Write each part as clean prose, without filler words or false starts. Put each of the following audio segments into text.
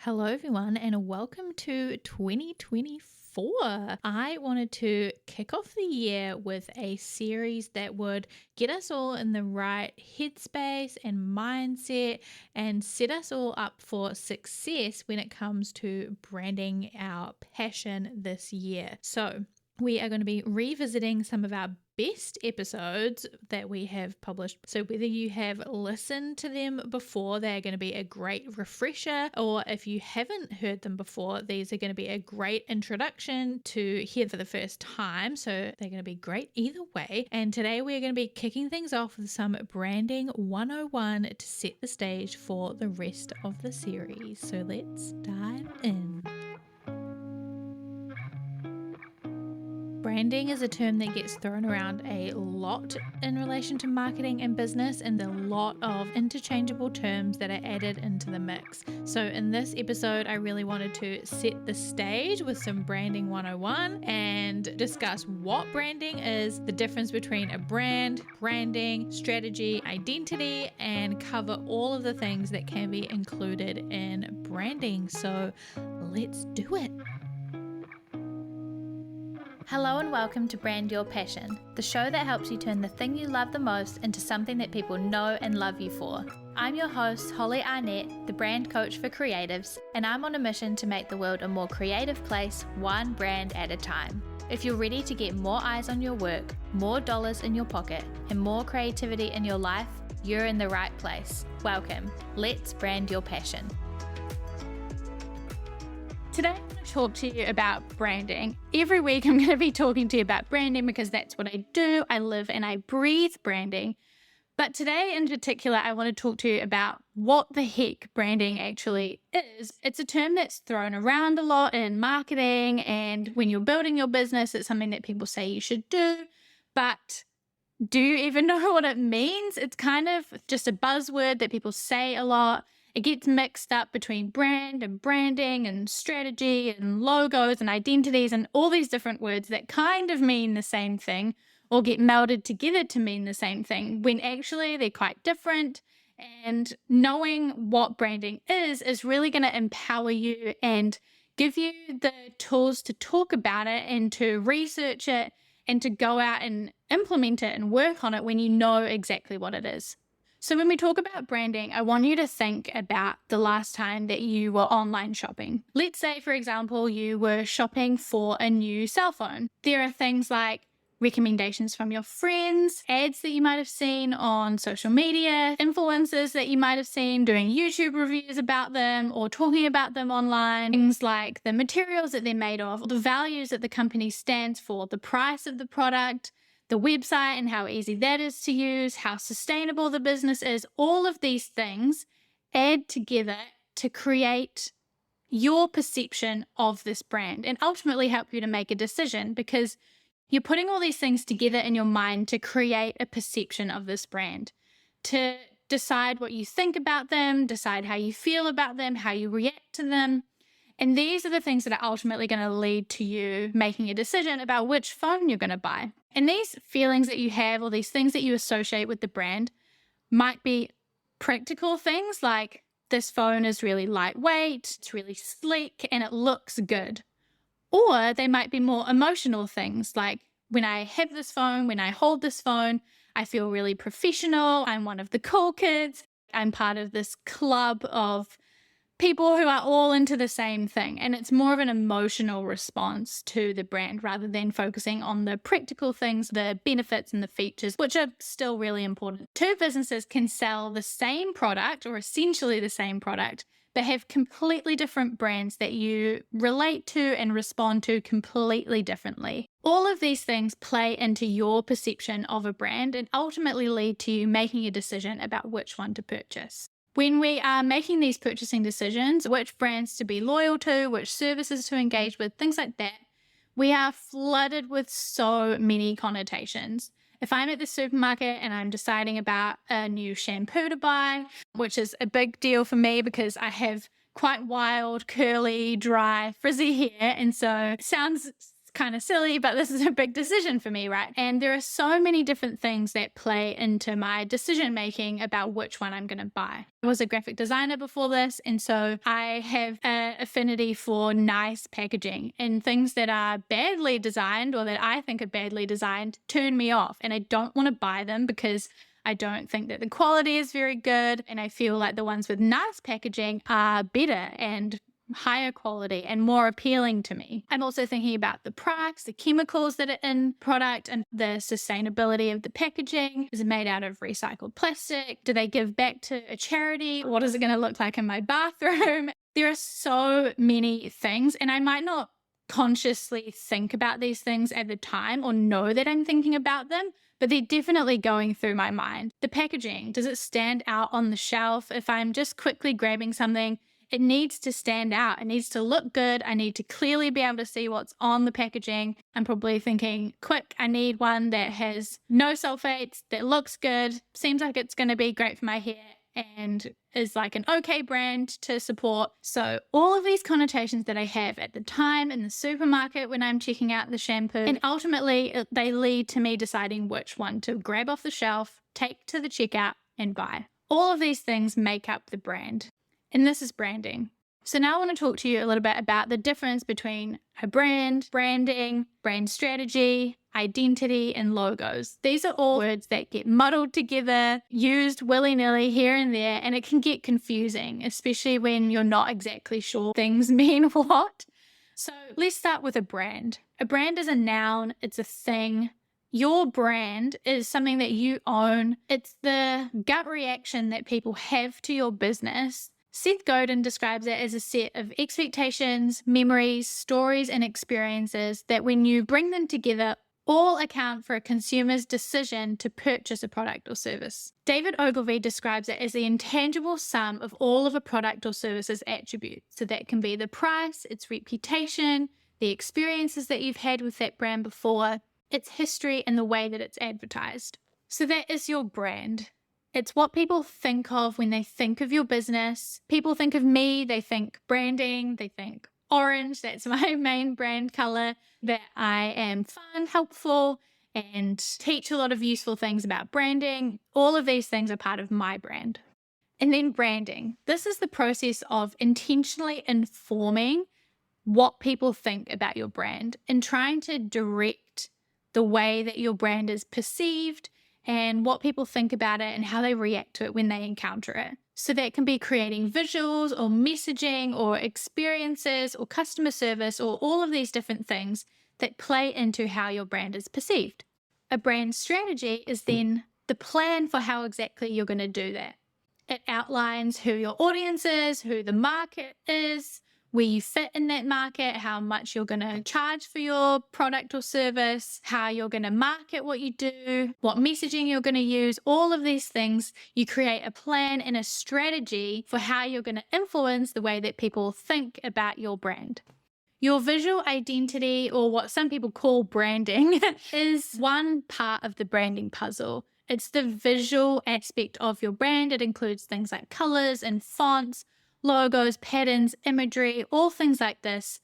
Hello, everyone, and welcome to 2024. I wanted to kick off the year with a series that would get us all in the right headspace and mindset and set us all up for success when it comes to branding our passion this year. So, we are going to be revisiting some of our best episodes that we have published. So whether you have listened to them before, they're going to be a great refresher, or if you haven't heard them before, these are going to be a great introduction to hear for the first time. So they're going to be great either way. And today we're going to be kicking things off with some branding 101 to set the stage for the rest of the series. So let's dive in. Branding is a term that gets thrown around a lot in relation to marketing and business, and a lot of interchangeable terms that are added into the mix. So in this episode, I really wanted to set the stage with some branding 101 and discuss what branding is, the difference between a brand, branding, strategy, identity, and cover all of the things that can be included in branding. So let's do it. Hello and welcome to Brand Your Passion, the show that helps you turn the thing you love the most into something that people know and love you for. I'm your host, Holly Arnett, the brand coach for creatives, and I'm on a mission to make the world a more creative place, one brand at a time. If you're ready to get more eyes on your work, more dollars in your pocket, and more creativity in your life, you're in the right place. Welcome. Let's brand your passion. Today, I'm going to talk to you about branding. Every week, I'm going to be talking to you about branding because that's what I do. I live and I breathe branding. But today, in particular, I want to talk to you about what the heck branding actually is. It's a term that's thrown around a lot in marketing, and when you're building your business, it's something that people say you should do. But do you even know what it means? It's kind of just a buzzword that people say a lot. It gets mixed up between brand and branding and strategy and logos and identities and all these different words that kind of mean the same thing or get melded together to mean the same thing when actually they're quite different. And knowing what branding is really going to empower you and give you the tools to talk about it and to research it and to go out and implement it and work on it when you know exactly what it is. So when we talk about branding, I want you to think about the last time that you were online shopping. Let's say, for example, you were shopping for a new cell phone. There are things like recommendations from your friends, ads that you might have seen on social media, influencers that you might have seen doing YouTube reviews about them or talking about them online, things like the materials that they're made of, the values that the company stands for, the price of the product, the website and how easy that is to use, how sustainable the business is. All of these things add together to create your perception of this brand and ultimately help you to make a decision, because you're putting all these things together in your mind to create a perception of this brand, to decide what you think about them, decide how you feel about them, how you react to them. And these are the things that are ultimately going to lead to you making a decision about which phone you're going to buy. And these feelings that you have, or these things that you associate with the brand, might be practical things like this phone is really lightweight, it's really sleek, and it looks good. Or they might be more emotional things like when I have this phone, when I hold this phone, I feel really professional. I'm one of the cool kids. I'm part of this club of people who are all into the same thing. And it's more of an emotional response to the brand rather than focusing on the practical things, the benefits and the features, which are still really important. Two businesses can sell the same product or essentially the same product, but have completely different brands that you relate to and respond to completely differently. All of these things play into your perception of a brand and ultimately lead to you making a decision about which one to purchase. When we are making these purchasing decisions, which brands to be loyal to, which services to engage with, things like that, we are flooded with so many connotations. If I'm at the supermarket and I'm deciding about a new shampoo to buy, which is a big deal for me because I have quite wild, curly, dry, frizzy hair, and so it sounds kind of silly, but this is a big decision for me, right? And there are so many different things that play into my decision making about which one I'm going to buy. I was a graphic designer before this, and so I have an affinity for nice packaging, and things that are badly designed or that I think are badly designed turn me off, and I don't want to buy them because I don't think that the quality is very good, and I feel like the ones with nice packaging are better and higher quality and more appealing to me. I'm also thinking about the price, the chemicals that are in product, and the sustainability of the packaging. Is it made out of recycled plastic? Do they give back to a charity? What is it going to look like in my bathroom? There are so many things, and I might not consciously think about these things at the time or know that I'm thinking about them, but they're definitely going through my mind. The packaging, does it stand out on the shelf? If I'm just quickly grabbing something, it needs to stand out. It needs to look good. I need to clearly be able to see what's on the packaging. I'm probably thinking, quick, I need one that has no sulfates, that looks good, seems like it's going to be great for my hair, and is like an okay brand to support. So all of these connotations that I have at the time in the supermarket when I'm checking out the shampoo, and ultimately they lead to me deciding which one to grab off the shelf, take to the checkout, and buy. All of these things make up the brand. And this is branding. So now I want to talk to you a little bit about the difference between a brand, branding, brand strategy, identity, and logos. These are all words that get muddled together, used willy-nilly here and there, and it can get confusing, especially when you're not exactly sure things mean what. So let's start with a brand. A brand is a noun, it's a thing. Your brand is something that you own. It's the gut reaction that people have to your business. Seth Godin describes it as a set of expectations, memories, stories, and experiences that when you bring them together, all account for a consumer's decision to purchase a product or service. David Ogilvy describes it as the intangible sum of all of a product or service's attributes. So that can be the price, its reputation, the experiences that you've had with that brand before, its history, and the way that it's advertised. So that is your brand. It's what people think of when they think of your business. People think of me, they think branding, they think orange, that's my main brand color, that I am fun, helpful, and teach a lot of useful things about branding. All of these things are part of my brand. And then branding. This is the process of intentionally informing what people think about your brand and trying to direct the way that your brand is perceived and what people think about it and how they react to it when they encounter it. So that can be creating visuals or messaging or experiences or customer service or all of these different things that play into how your brand is perceived. A brand strategy is then the plan for how exactly you're going to do that. It outlines who your audience is, who the market is, where you fit in that market, how much you're going to charge for your product or service, how you're going to market what you do, what messaging you're going to use, all of these things. You create a plan and a strategy for how you're going to influence the way that people think about your brand. Your visual identity, or what some people call branding, is one part of the branding puzzle. It's the visual aspect of your brand. It includes things like colors and fonts, logos, patterns, imagery, all things like this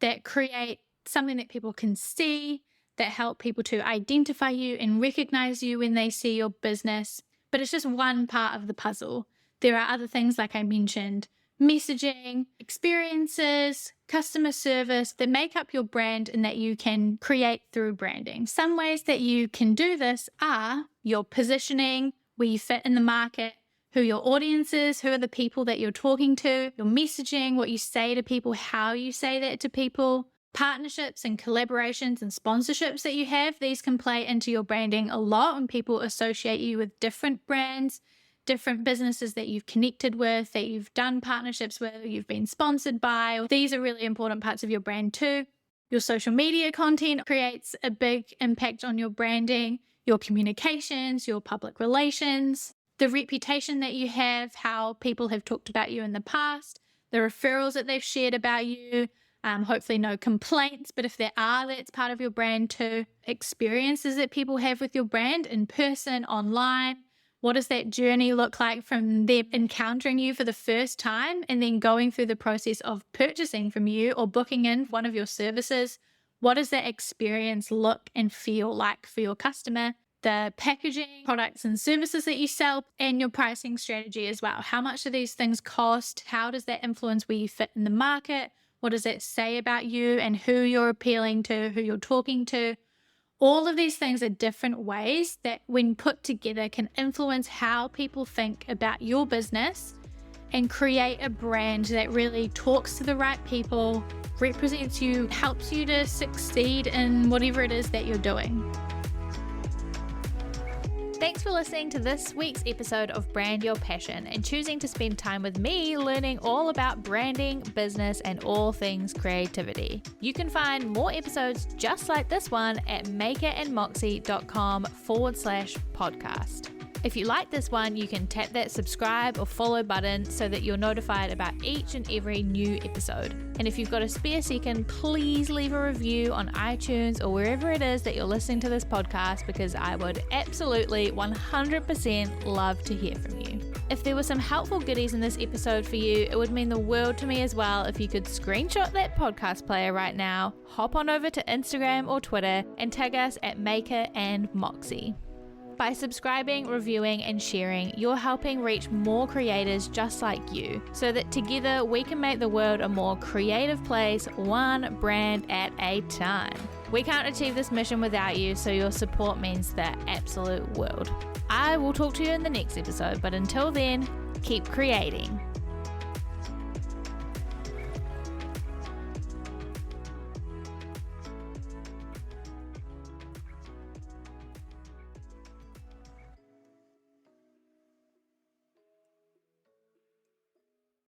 that create something that people can see, that help people to identify you and recognize you when they see your business. But it's just one part of the puzzle. There are other things, like I mentioned, messaging, experiences, customer service that make up your brand and that you can create through branding. Some ways that you can do this are your positioning, where you fit in the market, who your audience is, who are the people that you're talking to, your messaging, what you say to people, how you say that to people, partnerships and collaborations and sponsorships that you have. These can play into your branding a lot when people associate you with different brands, different businesses that you've connected with, that you've done partnerships with, or you've been sponsored by. These are really important parts of your brand too. Your social media content creates a big impact on your branding, your communications, your public relations, the reputation that you have, how people have talked about you in the past, the referrals that they've shared about you, hopefully no complaints, but if there are, that's part of your brand too. Experiences that people have with your brand in person, online. What does that journey look like from them encountering you for the first time and then going through the process of purchasing from you or booking in one of your services? What does that experience look and feel like for your customer? The packaging, products and services that you sell, and your pricing strategy as well. How much do these things cost? How does that influence where you fit in the market? What does that say about you and who you're appealing to, who you're talking to? All of these things are different ways that, when put together, can influence how people think about your business and create a brand that really talks to the right people, represents you, helps you to succeed in whatever it is that you're doing. Thanks for listening to this week's episode of Brand Your Passion and choosing to spend time with me learning all about branding, business, and all things creativity. You can find more episodes just like this one at makerandmoxie.com/podcast. If you like this one, you can tap that subscribe or follow button so that you're notified about each and every new episode. And if you've got a spare second, please leave a review on iTunes or wherever it is that you're listening to this podcast, because I would absolutely 100% love to hear from you. If there were some helpful goodies in this episode for you, it would mean the world to me as well if you could screenshot that podcast player right now, hop on over to Instagram or Twitter and tag us at Maker and Moxie. By subscribing, reviewing, and sharing, you're helping reach more creators just like you, so that together we can make the world a more creative place, one brand at a time. We can't achieve this mission without you, so your support means the absolute world. I will talk to you in the next episode, but until then, keep creating.